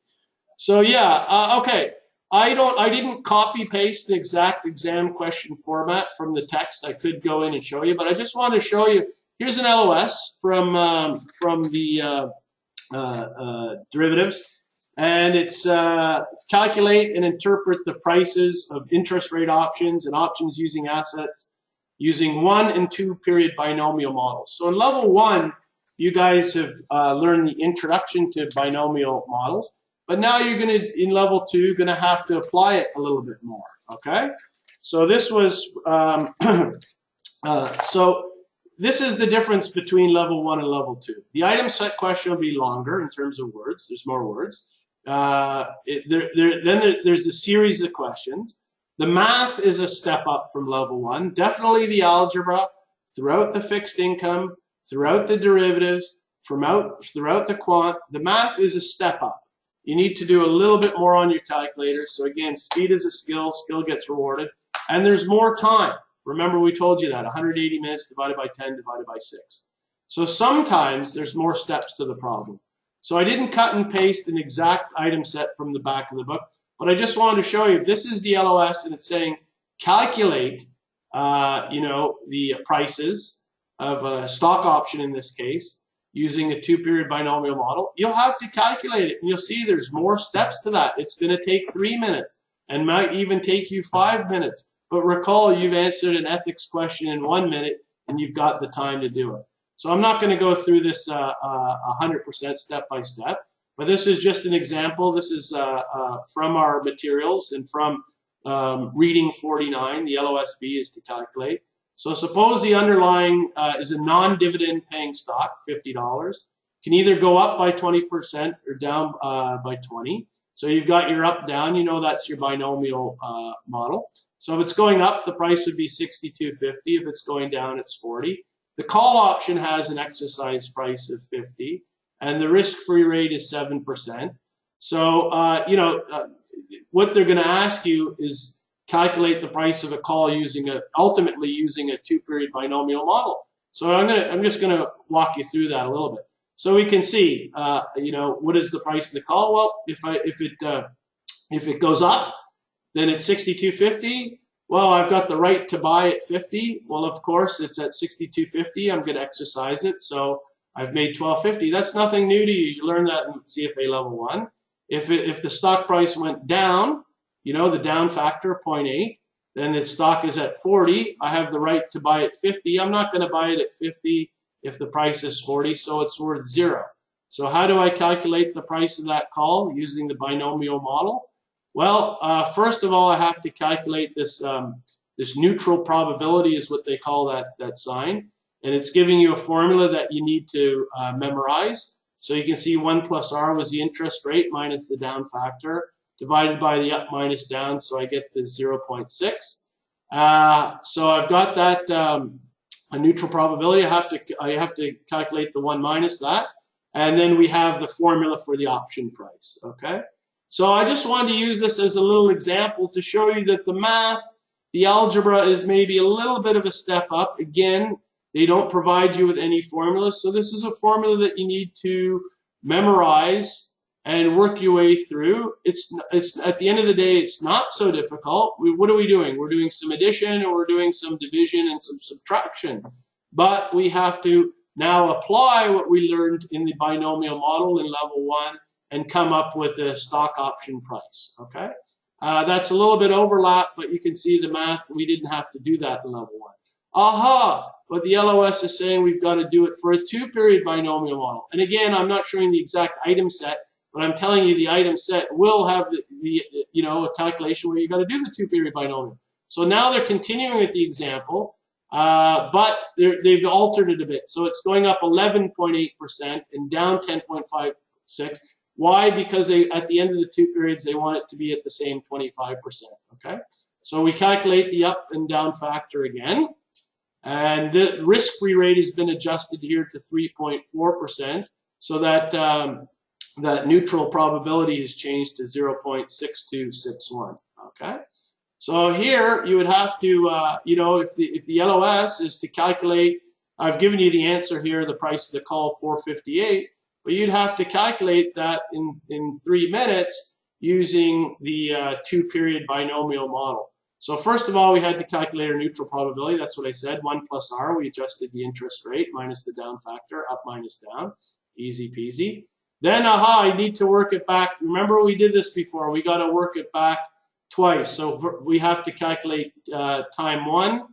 So yeah, okay. I didn't copy paste the exact exam question format from the text. I could go in and show you, but I just want to show you. Here's an LOS from the derivatives, and it's calculate and interpret the prices of interest rate options and options using assets using 1 and 2 period binomial models. So in level 1, you guys have learned the introduction to binomial models. But now you're going to, in level 2, going to have to apply it a little bit more, okay? So this was, so this is the difference between level 1 and level 2. The item set question will be longer in terms of words. There's more words. Then there's a series of questions. The math is a step up from level 1. Definitely the algebra, throughout the fixed income, throughout the derivatives, throughout the quant. The math is a step up. You need to do a little bit more on your calculator. So again, speed is a skill. Skill gets rewarded. And there's more time. Remember, we told you that. 180 minutes divided by 10 divided by 6. So sometimes there's more steps to the problem. So I didn't cut and paste an exact item set from the back of the book. But I just wanted to show you, this is the LOS, and it's saying calculate, the prices of a stock option in this case, using a 2-period binomial model. You'll have to calculate it, and you'll see there's more steps to that. It's going to take 3 minutes and might even take you 5 minutes. But recall, you've answered an ethics question in 1 minute, and you've got the time to do it. So I'm not going to go through this 100% step by step, but this is just an example. This is from our materials and from reading 49. The LOSB is to calculate. So suppose the underlying is a non-dividend paying stock, $50. Can either go up by 20% or down by 20. So you've got your up, down. You know that's your binomial model. So if it's going up, the price would be $62.50. If it's going down, it's $40. The call option has an exercise price of $50, and the risk-free rate is 7%. So what they're going to ask you is calculate the price of a call ultimately using a 2-period binomial model. So I'm just going to walk you through that a little bit. So we can see, what is the price of the call? Well, if it goes up, then it's $62.50. Well, I've got the right to buy at 50. Well, of course, it's at $62.50. I'm going to exercise it. So I've made $12.50. That's nothing new to you. You learned that in CFA level 1. If the stock price went down, the down factor, 0.8, then the stock is at 40. I have the right to buy at 50. I'm not going to buy it at 50 if the price is 40, so it's worth 0. So how do I calculate the price of that call using the binomial model? Well, first of all, I have to calculate this neutral probability is what they call that sign. And it's giving you a formula that you need to memorize. So you can see 1 plus R was the interest rate minus the down factor, divided by the up minus down, so I get the 0.6. So I've got that a neutral probability. I have to calculate the 1 minus that, and then we have the formula for the option price. Okay. So I just wanted to use this as a little example to show you that the math, the algebra is maybe a little bit of a step up. Again, they don't provide you with any formulas, so this is a formula that you need to memorize and work your way through. It's at the end of the day, it's not so difficult. What are we doing? We're doing some addition, and we're doing some division and some subtraction. But we have to now apply what we learned in the binomial model in level 1 and come up with a stock option price. Okay, that's a little bit overlap, but you can see the math. We didn't have to do that in level 1. Aha! But the LOS is saying we've got to do it for a 2-period binomial model. And again, I'm not showing the exact item set, but I'm telling you the item set will have the a calculation where you got to do the 2-period binomial. So now they're continuing with the example, but they've altered it a bit. So it's going up 11.8% and down 10.56. Why? Because at the end of the 2 periods, they want it to be at the same 25%. Okay. So we calculate the up and down factor again. And the risk-free rate has been adjusted here to 3.4%, so that that neutral probability has changed to 0.6261. Okay, so here you would have to, if the LOS is to calculate, I've given you the answer here, the price of the call 458, but you'd have to calculate that in 3 minutes using the 2-period binomial model. So first of all, we had to calculate our neutral probability. That's what I said, 1 plus R. We adjusted the interest rate minus the down factor, up minus down. Easy peasy. Then, I need to work it back. Remember, we did this before. We got to work it back twice. So we have to calculate time 1,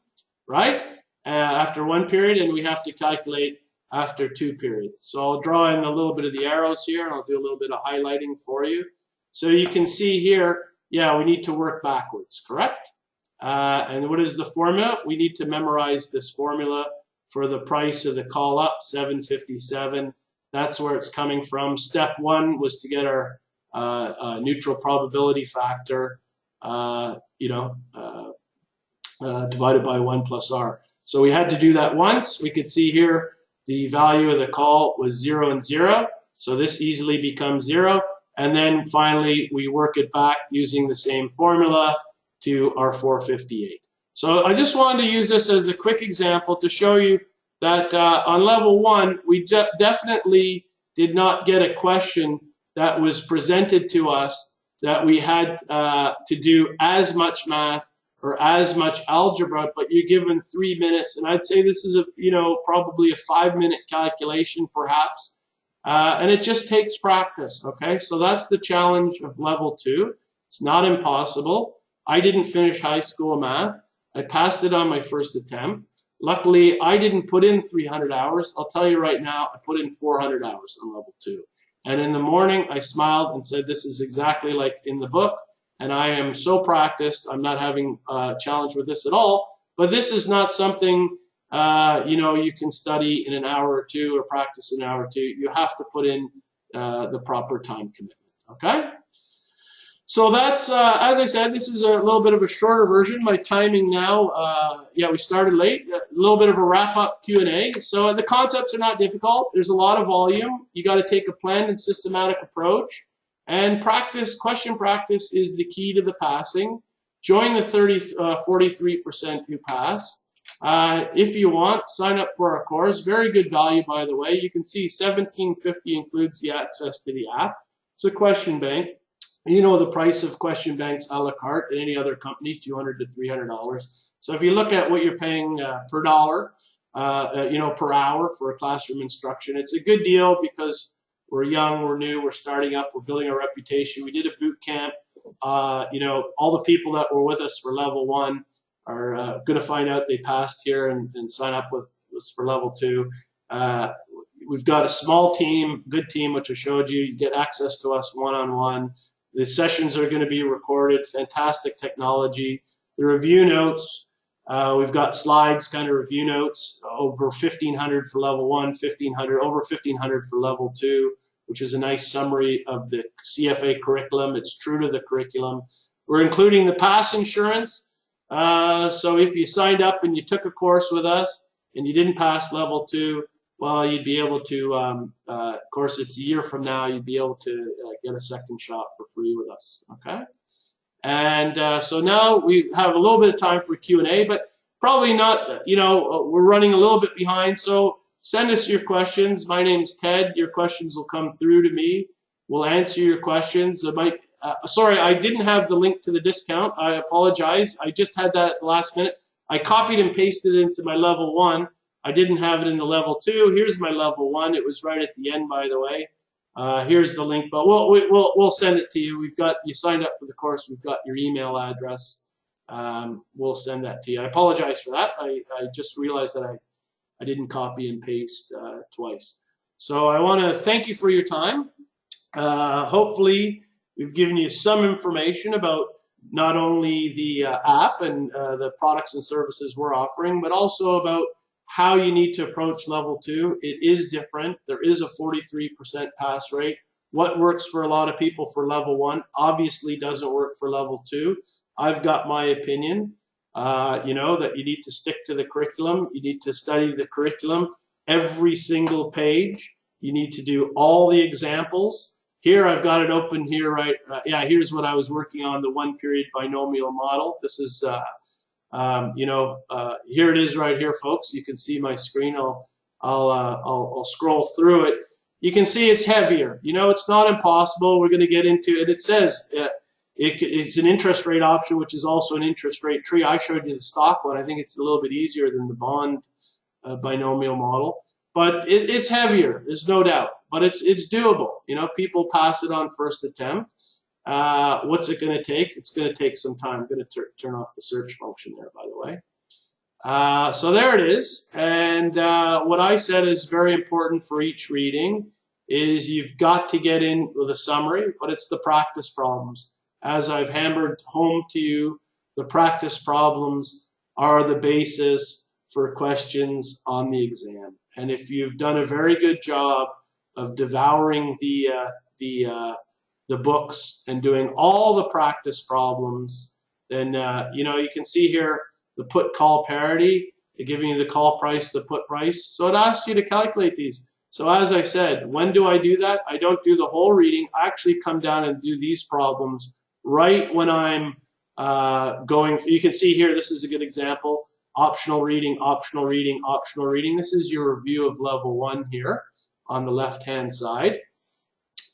right, after 1 period, and we have to calculate after 2 periods. So I'll draw in a little bit of the arrows here, and I'll do a little bit of highlighting for you. So you can see here, yeah, we need to work backwards, correct? And what is the formula? We need to memorize this formula for the price of the call up, 757. That's where it's coming from. Step 1 was to get our neutral probability factor, divided by 1 plus R. So we had to do that once. We could see here the value of the call was 0 and 0. So this easily becomes 0. And then finally, we work it back using the same formula to our 458. So I just wanted to use this as a quick example to show you that on level 1, we definitely did not get a question that was presented to us that we had to do as much math or as much algebra, but you're given 3 minutes. And I'd say this is probably a 5-minute calculation perhaps. And it just takes practice, okay? So that's the challenge of level 2. It's not impossible. I didn't finish high school math. I passed it on my first attempt. Luckily, I didn't put in 300 hours. I'll tell you right now, I put in 400 hours on level 2. And in the morning, I smiled and said, this is exactly like in the book. And I am so practiced. I'm not having a challenge with this at all. But this is not something you can study in an hour or 2 or practice in an hour or 2. You have to put in the proper time commitment, okay? So that's, as I said, this is a little bit of a shorter version. My timing now, we started late. A little bit of a wrap-up Q&A. So the concepts are not difficult. There's a lot of volume. You got to take a planned and systematic approach. And practice, question practice is the key to the passing. Join the 43% who pass. If you want, sign up for our course. Very good value, by the way. You can see $17.50 includes the access to the app. It's a question bank. You know the price of question banks a la carte at any other company, $200 to $300. So if you look at what you're paying per dollar, per hour for a classroom instruction, it's a good deal because we're young, we're new, we're starting up, we're building our reputation. We did a boot camp. All the people that were with us for level 1 are going to find out they passed here and sign up with us for level 2. We've got a small team, good team, which I showed you. You get access to us one-on-one. The sessions are going to be recorded. Fantastic technology. The review notes, we've got slides, kind of review notes, over 1,500 for level 1, over 1,500 for level 2, which is a nice summary of the CFA curriculum. It's true to the curriculum. We're including the pass insurance. So if you signed up and you took a course with us and you didn't pass level 2, well, you'd be able to, of course, it's a year from now, you'd be able to get a second shot for free with us, okay? And so now we have a little bit of time for Q&A, but probably not, we're running a little bit behind, so send us your questions. My name's Ted. Your questions will come through to me. We'll answer your questions. Sorry, I didn't have the link to the discount. I apologize. I just had that at the last minute. I copied and pasted it into my level 1. I didn't have it in the level 2. Here's my level 1. It was right at the end, by the way. Here's the link, but we'll send it to you. You signed up for the course. We've got your email address. we'll send that to you. I apologize for that. I just realized that I didn't copy and paste twice. So I want to thank you for your time. Hopefully, we've given you some information about not only the app and the products and services we're offering, but also about how you need to approach level 2. It is different. There is a 43% pass rate. What works for a lot of people for level 1 obviously doesn't work for level 2. I've got my opinion, you know, that you need to stick to the curriculum. You need to study the curriculum every single page. You need to do all the examples. Here, I've got it open here, right? Yeah, here's what I was working on, the one-period binomial model. This is, you know, here it is right here, folks. You can see my screen. I'll scroll through it. You can see it's heavier. You know, it's not impossible. We're going to get into it. It says it's an interest rate option, which is also an interest rate tree. I showed you the stock one. I think it's a little bit easier than the bond binomial model. But it's heavier, there's no doubt. But it's doable. You know, people pass it on first attempt. What's it going to take? It's going to take some time. I'm going to turn off the search function there, by the way. So there it is. And what I said is very important for each reading is you've got to get in with a summary, but it's the practice problems. As I've hammered home to you, the practice problems are the basis for questions on the exam. And if you've done a very good job of devouring the books and doing all the practice problems, then you know, you can see here the put call parity, giving you the call price, the put price. So it asks you to calculate these. So as I said, when do I do that? I don't do the whole reading. I actually come down and do these problems right when I'm going through. You can see here, this is a good example. Optional reading, optional reading, optional reading. This is your review of level 1 here on the left-hand side.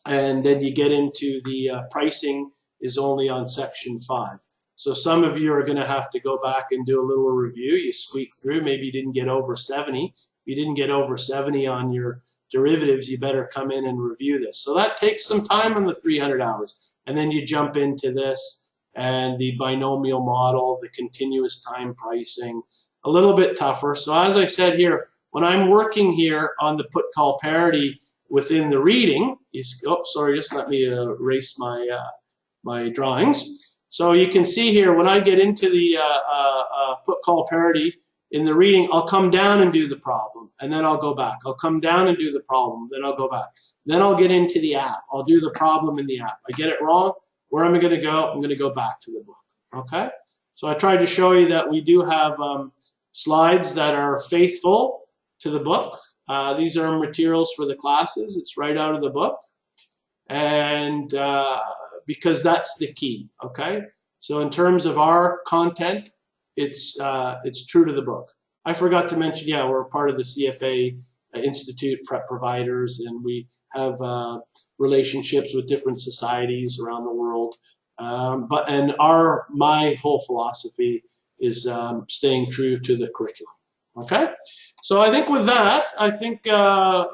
And then you get into the pricing is only on section 5. So some of you are going to have to go back and do a little review. You squeak through. Maybe you didn't get over 70. If you didn't get over 70 on your derivatives, you better come in and review this. So that takes some time on the 300 hours. And then you jump into this and the binomial model, the continuous time pricing, a little bit tougher. So as I said here, when I'm working here on the put call parity within the reading, oh, sorry, just let me erase my, my drawings. So you can see here, when I get into the put call parity in the reading, I'll come down and do the problem, and then I'll go back. I'll come down and do the problem, then I'll go back. Then I'll get into the app. I'll do the problem in the app. I get it wrong. Where am I going to go? I'm going to go back to the book. Okay? So I tried to show you that we do have slides that are faithful to the book. These are materials for the classes. It's right out of the book. And because that's the key, okay? So in terms of our content, it's true to the book. I forgot to mention, yeah, we're part of the CFA Institute prep providers, and we have relationships with different societies around the world. My whole philosophy is staying true to the curriculum. Okay, so I think with that, I think I've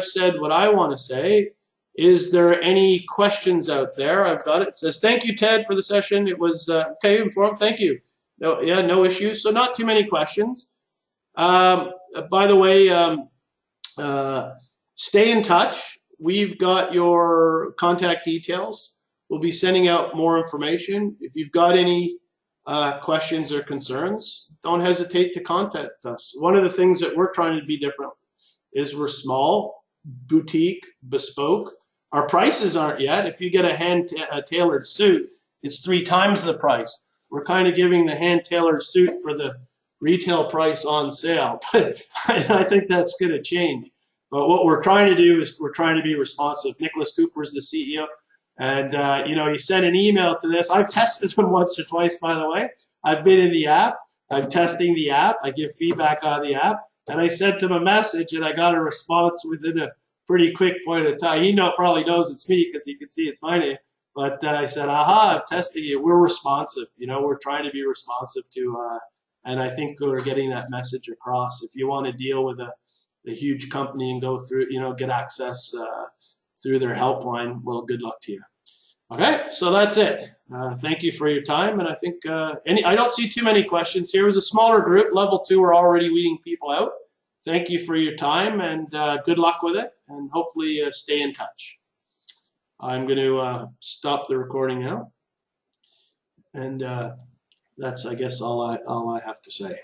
said what I want to say. Is there any questions out there? I've got it. It says, thank you, Ted, for the session. It was okay, informed. Thank you. No, yeah, no issues. So not too many questions. By the way, stay in touch. We've got your contact details. We'll be sending out more information. If you've got any questions or concerns, don't hesitate to contact us. One of the things that we're trying to be different is we're small, boutique, bespoke. Our prices aren't yet. If you get a hand-tailored suit, it's 3 times the price. We're kind of giving the hand-tailored suit for the retail price on sale. But I think that's going to change. But what we're trying to do is we're trying to be responsive. Nicholas Cooper is the CEO. And, you know, he sent an email to this. I've tested him once or twice, by the way. I've been in the app. I'm testing the app. I give feedback on the app. And I sent him a message, and I got a response within a pretty quick point of time. He probably knows it's me because he can see it's my name. But I said, aha, I'm testing you. We're responsive. You know, we're trying to be responsive to, and I think we're getting that message across. If you want to deal with a huge company and go through, you know, get access through their helpline, well, good luck to you. Okay, so that's it. Thank you for your time, and I think I don't see too many questions here. It was a smaller group. Level 2 are already weeding people out. Thank you for your time, and good luck with it, and hopefully stay in touch. I'm going to stop the recording now, and that's, I guess, all I have to say.